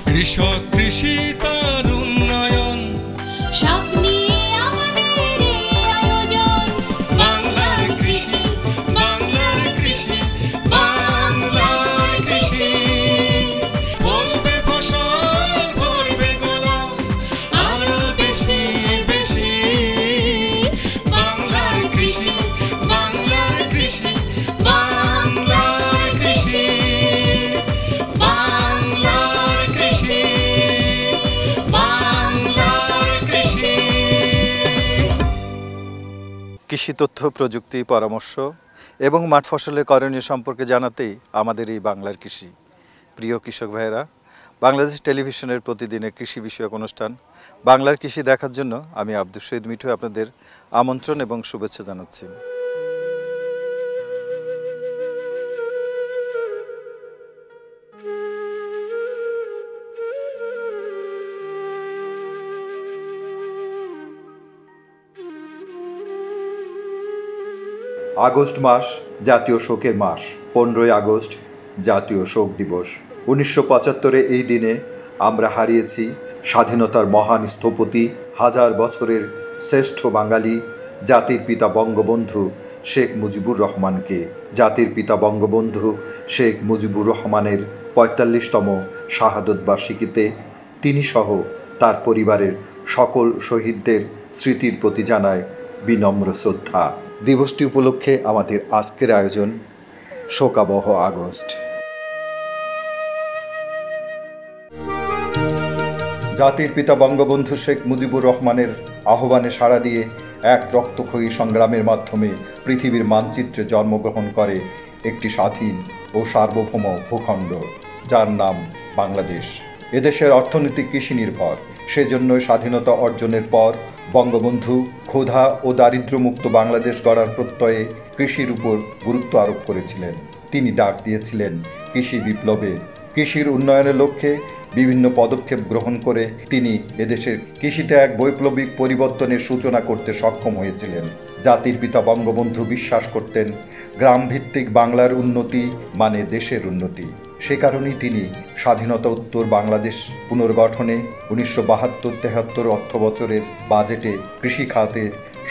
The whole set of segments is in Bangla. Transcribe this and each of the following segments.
কৃষক কৃষি তার উন্নয়ন সব নিয়ে আমাদের এই আয়োজন। বাংলার কৃষি, বাংলার কৃষি, বাংলার কৃষি। ফলবে ফসল, ভরবে গোলা, আরো বেশি বেশি। বাংলার কৃষি, বাংলার কৃষি, বাংলার কৃষি, বাংলার কৃষি, বাংলার কৃষি। কৃষি তথ্য, প্রযুক্তি, পরামর্শ এবং মাঠ ফসলের করণীয় সম্পর্কে জানাতেই আমাদের এই বাংলার কৃষি। প্রিয় কৃষক ভাইয়েরা, বাংলাদেশ টেলিভিশনের প্রতিদিনের কৃষি বিষয়ক অনুষ্ঠান বাংলার কৃষি দেখার জন্য আমি আব্দুল শহীদ মিঠু আপনাদের আমন্ত্রণ এবং শুভেচ্ছা জানাচ্ছি। আগস্ট মাস জাতীয় শোকের মাস। 15ই আগস্ট জাতীয় শোক দিবস। 1975-এ এই দিনে আমরা হারিয়েছি স্বাধীনতার মহান স্থপতি, হাজার বছরের শ্রেষ্ঠ বাঙালি, জাতির পিতা বঙ্গবন্ধু শেখ মুজিবুর রহমানকে। জাতির পিতা বঙ্গবন্ধু শেখ মুজিবুর রহমানের 45তম শাহাদত বার্ষিকীতে তিনি সহ তার পরিবারের সকল শহীদদের স্মৃতির প্রতি জানায় বিনম্র শ্রদ্ধা। দিবসটি উপলক্ষে আমাদের আজকের আয়োজন শোকাবহ আগস্ট। জাতির পিতা বঙ্গবন্ধু শেখ মুজিবুর রহমানের আহ্বানে সাড়া দিয়ে এক রক্তক্ষয়ী সংগ্রামের মাধ্যমে পৃথিবীর মানচিত্রে জন্মগ্রহণ করে একটি স্বাধীন ও সার্বভৌম ভূখণ্ড, যার নাম বাংলাদেশ। এদেশের অর্থনীতি কৃষি নির্ভর। সেজন্যই স্বাধীনতা অর্জনের পর বঙ্গবন্ধু ক্ষুধা ও দারিদ্র্যমুক্ত বাংলাদেশ গড়ার প্রত্যয়ে কৃষির উপর গুরুত্ব আরোপ করেছিলেন। তিনি ডাক দিয়েছিলেন কৃষি বিপ্লবের। কৃষির উন্নয়নের লক্ষ্যে বিভিন্ন পদক্ষেপ গ্রহণ করে তিনি এদেশের কৃষিতে এক বৈপ্লবিক পরিবর্তনের সূচনা করতে সক্ষম হয়েছিলেন। জাতির পিতা বঙ্গবন্ধু বিশ্বাস করতেন গ্রামভিত্তিক বাংলার উন্নতি মানে দেশের উন্নতি। সে কারণেই তিনি স্বাধীনতা উত্তর বাংলাদেশ পুনর্গঠনে 1972-73 অর্থ বছরের বাজেটে কৃষি খাতে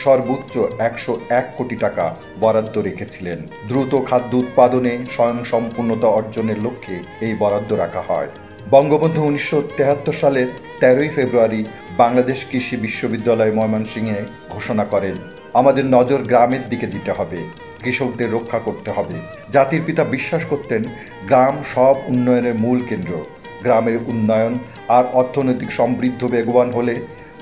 সর্বোচ্চ 101 কোটি টাকা বরাদ্দ রেখেছিলেন। দ্রুত খাদ্য উৎপাদনে স্বয়ংসম্পূর্ণতা অর্জনের লক্ষ্যে এই বরাদ্দ রাখা হয়। বঙ্গবন্ধু 1973 সালের 13ই ফেব্রুয়ারি বাংলাদেশ কৃষি বিশ্ববিদ্যালয় ময়মনসিংহে ঘোষণা করেন, আমাদের নজর গ্রামের দিকে দিতে হবে, কৃষকদের রক্ষা করতে হবে। জাতির পিতা বিশ্বাস করতেন গ্রাম সব উন্নয়নের মূল কেন্দ্র। গ্রামের উন্নয়ন আর অর্থনৈতিক সমৃদ্ধ বেগবান হলে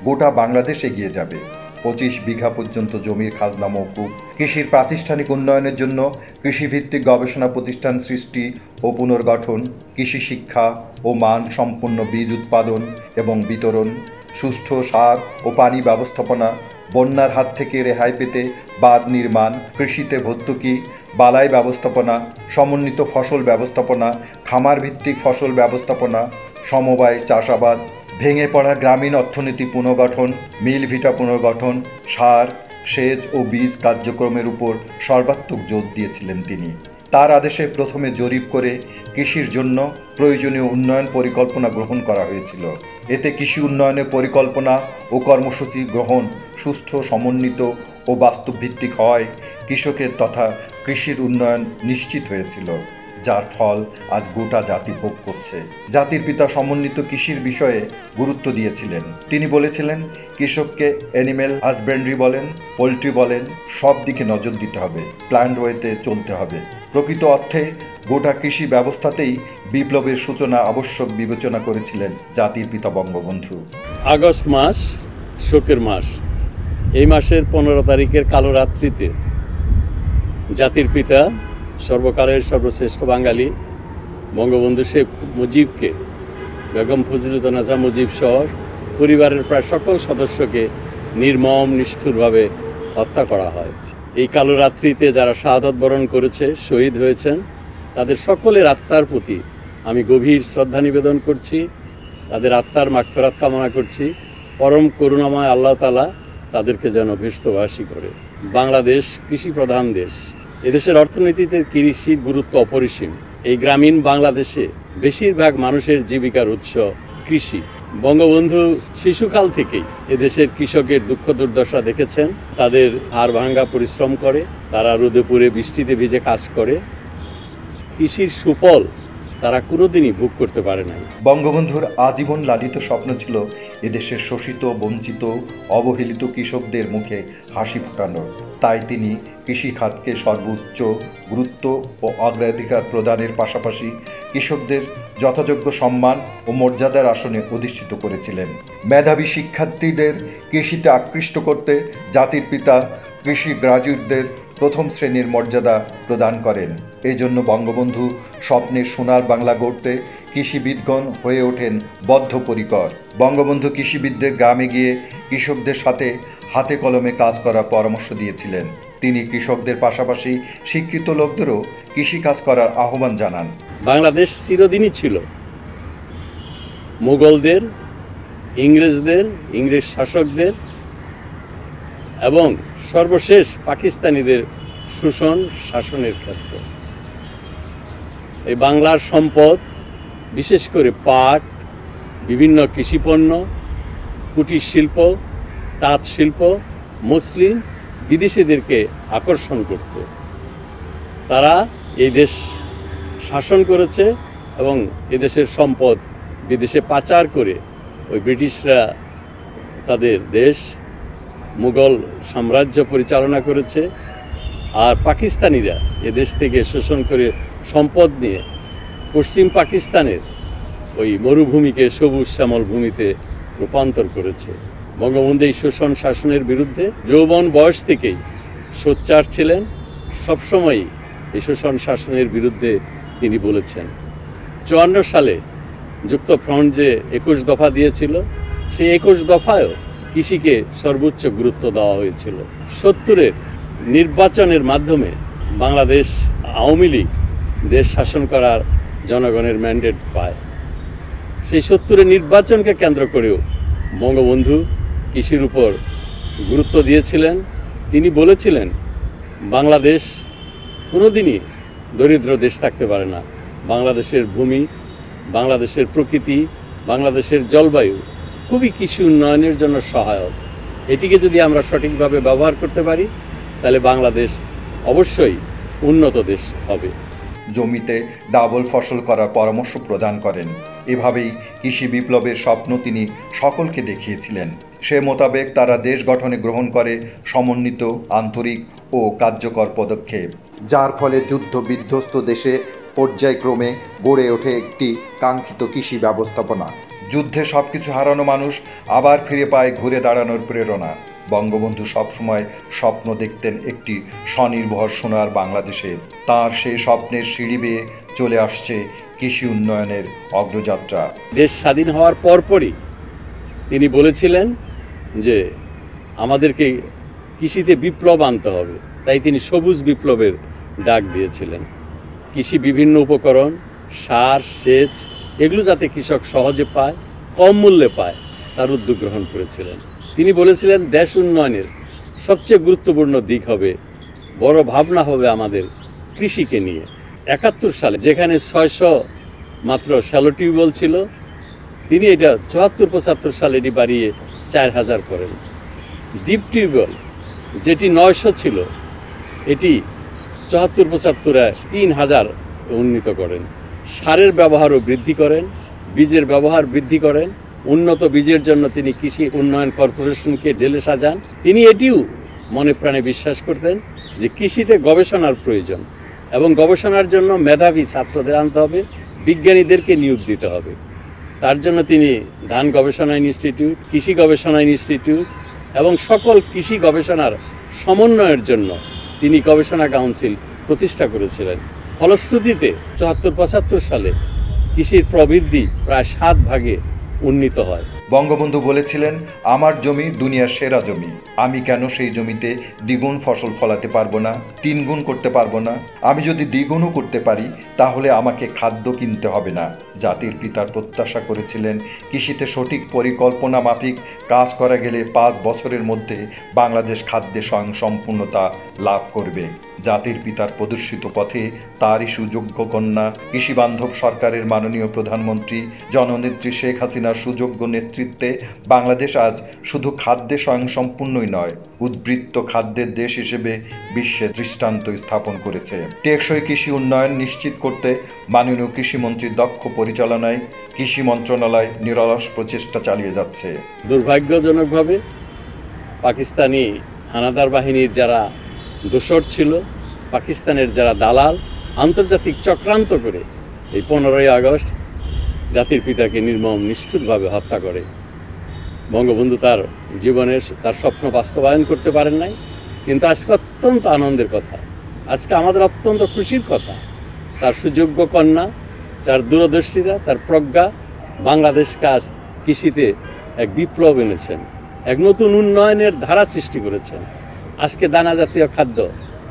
গোটা বাংলাদেশ এগিয়ে যাবে। 25 বিঘা পর্যন্ত জমির খাজনা মওকুফ। কৃষির প্রাতিষ্ঠানিক উন্নয়নের জন্য কৃষিভিত্তিক গবেষণা প্রতিষ্ঠান সৃষ্টি ও পুনর্গঠন, কৃষি শিক্ষা ও মান সম্পন্ন বীজ উৎপাদন এবং বিতরণ, সুষ্ঠু সার ও পানি ব্যবস্থাপনা, বন্যার হাত থেকে রেহাই পেতে বাঁধ নির্মাণ, কৃষিতে ভর্তুকি, বালাই ব্যবস্থাপনা, সমন্বিত ফসল ব্যবস্থাপনা, খামার ভিত্তিক ফসল ব্যবস্থাপনা, সমবায় চাষাবাদ, ভেঙে পড়া গ্রামীণ অর্থনীতি পুনর্গঠন, মিল ভিটা পুনর্গঠন, সার, সেচ ও বীজ কার্যক্রমের উপর সর্বাত্মক জোর দিয়েছিলেন তিনি। তার আদেশে প্রথমে জরিপ করে কৃষির জন্য প্রয়োজনীয় উন্নয়ন পরিকল্পনা গ্রহণ করা হয়েছিল। এতে কৃষি উন্নয়নের পরিকল্পনা ও কর্মসূচি গ্রহণ সুষ্ঠু, সমন্বিত ও বাস্তবভিত্তিক হয় কৃষকের তথা কৃষির উন্নয়ন নিশ্চিত হয়েছিল, যার ফল আজ গোটা জাতি ভোগ করছে। জাতির পিতা সমন্বিত কৃষির বিষয়ে গুরুত্ব দিয়েছিলেন। তিনি বলেছিলেন কৃষককে অ্যানিম্যাল হাজবেন্ডারি বলেন, পোলট্রি বলেন, সব দিকে নজর দিতে হবে, প্ল্যান্ড ওয়েতে চলতে হবে। প্রকৃত অর্থে গোটা কৃষি ব্যবস্থাতেই বিপ্লবের সূচনা আবশ্যক বিবেচনা করেছিলেন জাতির পিতা বঙ্গবন্ধু। আগস্ট মাস শোকের মাস। এই মাসের 15 তারিখের কালো রাত্রিতে জাতির পিতা, সর্বকালের সর্বশ্রেষ্ঠ বাঙালি বঙ্গবন্ধু শেখ মুজিবকে, বেগম ফজিলাতুন্নেছা মুজিব সহ পরিবারের প্রায় সকল সদস্যকে নির্মম নিষ্ঠুরভাবে হত্যা করা হয়। এই কালো রাত্রিতে যারা শাহাদাত বরণ করেছে, শহীদ হয়েছেন, তাদের সকলের আত্মার প্রতি আমি গভীর শ্রদ্ধা নিবেদন করছি। তাদের আত্মার মাগফিরাত কামনা করছি। পরম করুণাময় আল্লাহ তাআলা তাদেরকে যেন ভেস্টবাসী করে। বাংলাদেশ কৃষি প্রধান দেশ। এদেশের অর্থনীতিতে কৃষির গুরুত্ব অপরিসীম। এই গ্রামীণ বাংলাদেশে বেশিরভাগ মানুষের জীবিকার উৎস কৃষি। বঙ্গবন্ধু শিশুকাল থেকেই এদেশের কৃষকের দুঃখ দুর্দশা দেখেছেন। তাদের হাড় ভাঙা পরিশ্রম করে, তারা রোদে পুড়ে বৃষ্টিতে ভিজে কাজ করে, কৃষির সুফল তারা কোনোদিনই ভোগ করতে পারে নাই। বঙ্গবন্ধুর আজীবন লালিত স্বপ্ন ছিল এদেশের শোষিত, বঞ্চিত, অবহেলিত কৃষকদের মুখে হাসি ফোটানোর। তাই তিনি কৃষিখাতকে সর্বোচ্চ গুরুত্ব ও অগ্রাধিকার প্রদানের পাশাপাশি কৃষকদের যথাযোগ্য সম্মান ও মর্যাদার আসনে অধিষ্ঠিত করেছিলেন। মেধাবী শিক্ষার্থীদের কৃষিতে আকৃষ্ট করতে জাতির পিতা কৃষি গ্রাজুয়েটদের প্রথম শ্রেণীর মর্যাদা প্রদান করেন। এই জন্য বঙ্গবন্ধু স্বপ্নের সোনার বাংলা গড়তে কৃষিবিদগণ হয়ে ওঠেন বদ্ধপরিকর। বঙ্গবন্ধু কৃষিবিদদের গ্রামে গিয়ে কৃষকদের সাথে হাতে কলমে কাজ করার পরামর্শ দিয়েছিলেন। তিনি কৃষকদের পাশাপাশি শিক্ষিত লোকদেরও কৃষিকাজ করার আহ্বান জানান। বাংলাদেশ চিরদিনই ছিল মুঘলদের, ইংরেজদের, ইংরেজ শাসকদের এবং সর্বশেষ পাকিস্তানিদের শোষণ শাসনের ক্ষেত্র। এই বাংলার সম্পদ, বিশেষ করে পাট, বিভিন্ন কৃষিপণ্য, কুটির শিল্প, তাঁত শিল্প, মসলিন বিদেশিদেরকে আকর্ষণ করত। তারা এই দেশ শাসন করেছে এবং এদেশের সম্পদ বিদেশে পাচার করে ওই ব্রিটিশরা তাদের দেশ মুঘল সাম্রাজ্য পরিচালনা করেছে। আর পাকিস্তানিরা এদেশ থেকে শোষণ করে সম্পদ নিয়ে পশ্চিম পাকিস্তানের ওই মরুভূমিকে সবুজ শ্যামল ভূমিতে রূপান্তর করেছে। বঙ্গবন্ধু এই শোষণ শাসনের বিরুদ্ধে যৌবন বয়স থেকেই সোচ্চার ছিলেন। সবসময়ই এই শোষণ শাসনের বিরুদ্ধে তিনি বলেছেন। 54 সালে যুক্তফ্রন্ট যে 21 দফা দিয়েছিল, সেই 21 দফায়ও কৃষিকে সর্বোচ্চ গুরুত্ব দেওয়া হয়েছিল। 70-এর নির্বাচনের মাধ্যমে বাংলাদেশ আওয়ামী লীগ দেশ শাসন করার জনগণের ম্যান্ডেট পায়। সেই 70-এর নির্বাচনকে কেন্দ্র করেও বঙ্গবন্ধু কৃষির উপর গুরুত্ব দিয়েছিলেন। তিনি বলেছিলেন, বাংলাদেশ কোনোদিনই দরিদ্র দেশ থাকতে পারে না। বাংলাদেশের ভূমি, বাংলাদেশের প্রকৃতি, বাংলাদেশের জলবায়ু খুবই কৃষি উন্নয়নের জন্য সহায়ক। এটিকে যদি আমরা সঠিকভাবে ব্যবহার করতে পারি তাহলে বাংলাদেশ অবশ্যই উন্নত দেশ হবে। জমিতে ডাবল ফসল করার পরামর্শ প্রদান করেন। এভাবেই কৃষি বিপ্লবের স্বপ্ন তিনি সকলকে দেখিয়েছিলেন। সে মোতাবেক তারা দেশ গঠনে গ্রহণ করে সমন্বিত, আন্তরিক ও কার্যকর পদক্ষেপ, যার ফলে যুদ্ধ বিধ্বস্ত দেশে পর্যায়ক্রমে গড়ে ওঠে একটি কাঙ্ক্ষিত কৃষি ব্যবস্থাপনা। যুদ্ধে সবকিছু হারানো মানুষ আবার ফিরে পায় ঘুরে দাঁড়ানোর প্রেরণা। বঙ্গবন্ধু সবসময় স্বপ্ন দেখতেন একটি স্বনির্ভর সোনার বাংলাদেশে। তার সেই স্বপ্নের সিঁড়ি বেয়ে চলে আসছে কৃষি উন্নয়নের অগ্রযাত্রা। দেশ স্বাধীন হওয়ার পরপরই তিনি বলেছিলেন যে আমাদেরকে কৃষিতে বিপ্লব আনতে হবে। তাই তিনি সবুজ বিপ্লবের ডাক দিয়েছিলেন। কৃষি বিভিন্ন উপকরণ, সার, সেচ এগুলো যাতে কৃষক সহজে পায়, কম মূল্যে পায়, তার উদ্যোগ গ্রহণ করেছিলেন। তিনি বলেছিলেন দেশ উন্নয়নের সবচেয়ে গুরুত্বপূর্ণ দিক হবে, বড় ভাবনা হবে আমাদের কৃষিকে নিয়ে। 71 সালে যেখানে 600 মাত্র শ্যালো টিউবওয়েল ছিল, তিনি এটা 74-75 সালে এটি বাড়িয়ে 4000 করেন। ডিপ টিউবওয়েল যেটি 900 ছিল, এটি 74-75-এ 3000 উন্নীত করেন। সারের ব্যবহারও বৃদ্ধি করেন, বীজের ব্যবহার বৃদ্ধি করেন। উন্নত বীজের জন্য তিনি কৃষি উন্নয়ন কর্পোরেশনকে ঢেলে সাজান। তিনি এটিও মনে প্রাণে বিশ্বাস করতেন যে কৃষিতে গবেষণার প্রয়োজন এবং গবেষণার জন্য মেধাবী ছাত্রদের আনতে হবে, বিজ্ঞানীদেরকে নিয়োগ দিতে হবে। তার জন্য তিনি ধান গবেষণা ইনস্টিটিউট, কৃষি গবেষণা ইনস্টিটিউট এবং সকল কৃষি গবেষণার সমন্বয়ের জন্য তিনি গবেষণা কাউন্সিল প্রতিষ্ঠা করেছিলেন। ফলশ্রুতিতে 74-75 সালে কৃষির প্রবৃদ্ধি প্রায় 7 ভাগে উন্নীত হয়। বঙ্গবন্ধু বলেছিলেন, আমার জমি দুনিয়ার সেরা জমি, আমি কেন সেই জমিতে দ্বিগুণ ফসল ফলাতে পারবো না, 3 গুণ করতে পারবো না? আমি যদি দ্বিগুণও করতে পারি তাহলে আমাকে খাদ্য কিনতে হবে না। জাতির পিতার প্রত্যাশা করেছিলেন কৃষিতে সঠিক পরিকল্পনা মাফিক কাজ করা গেলে 5 বছরের মধ্যে বাংলাদেশ খাদ্যে স্বয়ংসম্পূর্ণতা লাভ করবে। জাতির পিতার প্রদর্শিত পথে তারই সুযোগ্য কন্যা কৃষিবান্ধব সরকারের মাননীয় প্রধানমন্ত্রী জননেত্রী শেখ হাসিনার সুযোগ্য নেতৃত্বে বাংলাদেশ আজ শুধু খাদ্যে স্বয়ংসম্পূর্ণই নয়, উদ্বৃত্ত খাদ্যের দেশ হিসেবে বিশ্বে দৃষ্টান্ত স্থাপন করেছে। টেকসই কৃষি উন্নয়ন নিশ্চিত করতে মাননীয় কৃষিমন্ত্রীর দক্ষ পরিচালনায় কৃষি মন্ত্রণালয় নিরলস প্রচেষ্টা চালিয়ে যাচ্ছে। দুর্ভাগ্যজনকভাবে পাকিস্তানি হানাদার বাহিনীর যারা দোসর ছিল, পাকিস্তানের যারা দালাল, আন্তর্জাতিক চক্রান্ত করে এই 15ই আগস্ট জাতির পিতাকে নির্মম নিষ্ঠুরভাবে হত্যা করে। বঙ্গবন্ধু তার জীবনের তার স্বপ্ন বাস্তবায়ন করতে পারেন নাই, কিন্তু আজকে অত্যন্ত আনন্দের কথা, আজকে আমাদের অত্যন্ত খুশির কথা, তার সুযোগ্য কন্যা, তার দূরদর্শিতা, তার প্রজ্ঞা বাংলাদেশকে আজ কৃষিতে এক বিপ্লব এনেছেন, এক নতুন উন্নয়নের ধারা সৃষ্টি করেছেন। আজকে দানা জাতীয় খাদ্য,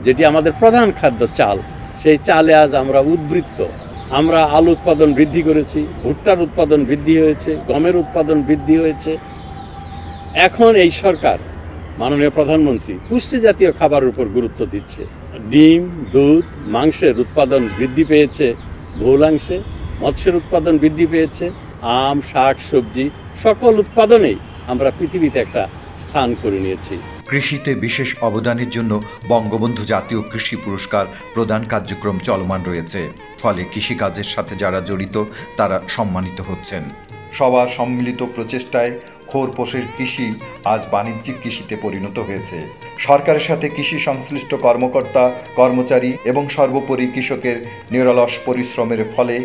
যেটি আমাদের প্রধান খাদ্য চাল, সেই চালে আজ আমরা উদ্বৃত্ত। আমরা আলু উৎপাদন বৃদ্ধি করেছি, ভুট্টার উৎপাদন বৃদ্ধি হয়েছে, গমের উৎপাদন বৃদ্ধি হয়েছে। এখন এই সরকার, মাননীয় প্রধানমন্ত্রী পুষ্টি জাতীয় খাবারের উপর গুরুত্ব দিচ্ছে। ডিম, দুধ, মাংসের উৎপাদন বৃদ্ধি পেয়েছে বহুলাংশে, মৎস্যের উৎপাদন বৃদ্ধি পেয়েছে, আম, শাক, সবজি সকল উৎপাদনেই আমরা পৃথিবীতে একটা স্থান করে নিয়েছি। কৃষিতে বিশেষ অবদানের জন্য বঙ্গবন্ধু জাতীয় কৃষি পুরস্কার প্রদান কার্যক্রম চলমান রয়েছে। ফলে কৃষিকাজের সাথে যারা জড়িত তারা সম্মানিত হচ্ছেন। সবার সম্মিলিত প্রচেষ্টায় খোরপোশের কৃষি আজ বাণিজ্যিক কৃষিতে পরিণত হয়েছে। সরকারের সাথে কৃষি সংশ্লিষ্ট কর্মকর্তা, কর্মচারী এবং সর্বোপরি কৃষকের নিরলস পরিশ্রমের ফলে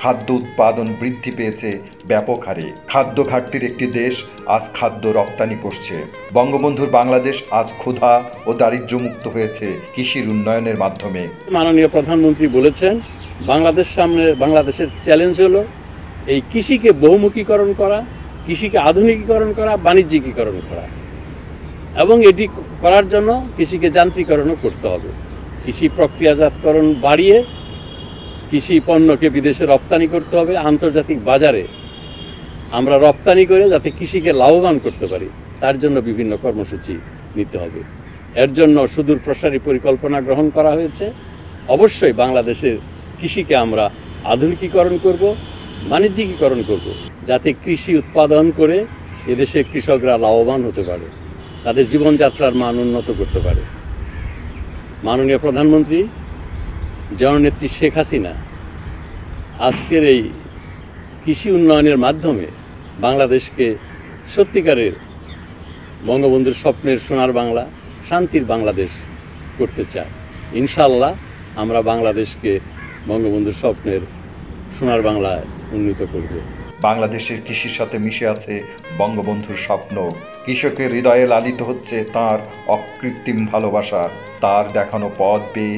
খাদ্য উৎপাদন বৃদ্ধি পেয়েছে ব্যাপক হারে। খাদ্য ঘাটতির একটি দেশ আজ খাদ্য রপ্তানি করছে। বঙ্গবন্ধুর বাংলাদেশ আজ ক্ষুধা ও দারিদ্র্যমুক্ত হয়েছে কৃষির উন্নয়নের মাধ্যমে। মাননীয় প্রধানমন্ত্রী বলেছেন, বাংলাদেশের চ্যালেঞ্জ হলো এই কৃষিকে বহুমুখীকরণ করা, কৃষিকে আধুনিকীকরণ করা, বাণিজ্যিকীকরণ করা, এবং এটি করার জন্য কৃষিকে যান্ত্রিকরণও করতে হবে। কৃষি প্রক্রিয়াজাতকরণ বাড়িয়ে কৃষি পণ্যকে বিদেশে রপ্তানি করতে হবে। আন্তর্জাতিক বাজারে আমরা রপ্তানি করে যাতে কৃষিকে লাভবান করতে পারি, তার জন্য বিভিন্ন কর্মসূচি নিতে হবে। এর জন্য সুদূর প্রসারী পরিকল্পনা গ্রহণ করা হয়েছে। অবশ্যই বাংলাদেশের কৃষিকে আমরা আধুনিকীকরণ করব, বাণিজ্যিকীকরণ করব, যাতে কৃষি উৎপাদন করে এদেশের কৃষকরা লাভবান হতে পারে, তাদের জীবনযাত্রার মান উন্নত করতে পারে। মাননীয় প্রধানমন্ত্রী জননেত্রী শেখ হাসিনা আজকের এই কৃষি উন্নয়নের মাধ্যমে বাংলাদেশকে সত্যিকারের বঙ্গবন্ধুর স্বপ্নের সোনার বাংলা, শান্তির বাংলাদেশ করতে চায়। ইনশাআল্লাহ আমরা বাংলাদেশকে বঙ্গবন্ধুর স্বপ্নের সোনার বাংলায় উন্নীত করব। বাংলাদেশের কৃষির সাথে মিশে আছে বঙ্গবন্ধুর স্বপ্ন। কৃষকের হৃদয়ে লালিত হচ্ছে তার অকৃত্রিম ভালোবাসা। তার দেখানো পথ পেয়ে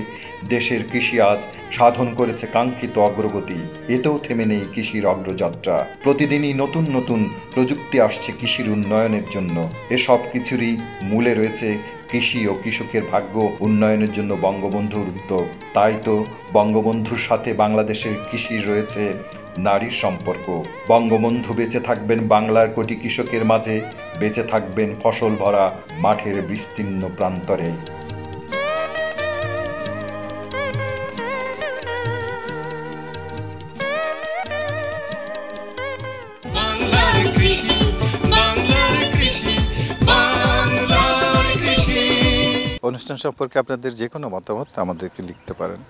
দেশের কৃষি আজ সাধন করেছে কাঙ্ক্ষিত অগ্রগতি। এতেও থেমে নেই কৃষির অগ্রযাত্রা। প্রতিদিনই নতুন নতুন প্রযুক্তি আসছে কৃষির উন্নয়নের জন্য। এসব কিছুরই মূলে রয়েছে কৃষি ও কৃষকের ভাগ্য উন্নয়নের জন্য বঙ্গবন্ধুর উদ্যোগ। তাই তো বঙ্গবন্ধুর সাথে বাংলাদেশের কৃষির রয়েছে নারীর সম্পর্ক। বঙ্গবন্ধু বেঁচে থাকবেন বাংলার কোটি কৃষকের মাঝে, বেঁচে থাকবেন ফসল ভরা মাঠের বিস্তীর্ণ প্রান্তরে। বাংলার কৃষি, বাংলার কৃষি, বাংলার কৃষি। অনুষ্ঠান সম্পর্কে আপনাদের যে কোনো মতামত আমাদেরকে লিখতে পারেন।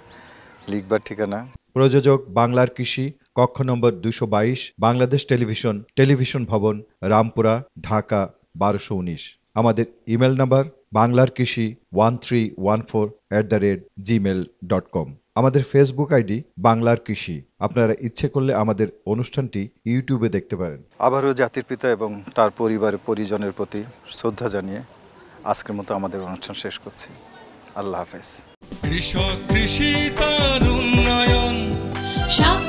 লিখবার ঠিকানা: প্রযোজক বাংলার কৃষি, কক্ষ নম্বর 222, বাংলাদেশ টেলিভিশন, টেলিভিশন ভবন, রামপুরা, ঢাকা 1219। আমাদের ইমেল নাম্বার banglarkrishi1314@gmail.com। আমাদের ফেসবুক আইডি বাংলার কৃষি। আপনারা ইচ্ছে করলে আমাদের অনুষ্ঠানটি ইউটিউবে দেখতে পারেন। আবারও জাতির পিতা এবং তার পরিবারের পরিজনের প্রতি শ্রদ্ধা জানিয়ে আজকের মতো আমাদের অনুষ্ঠান শেষ করছি। আল্লাহ হাফেজ। কৃষক, কৃষি তার উন্নয়ন, স্বপ্ন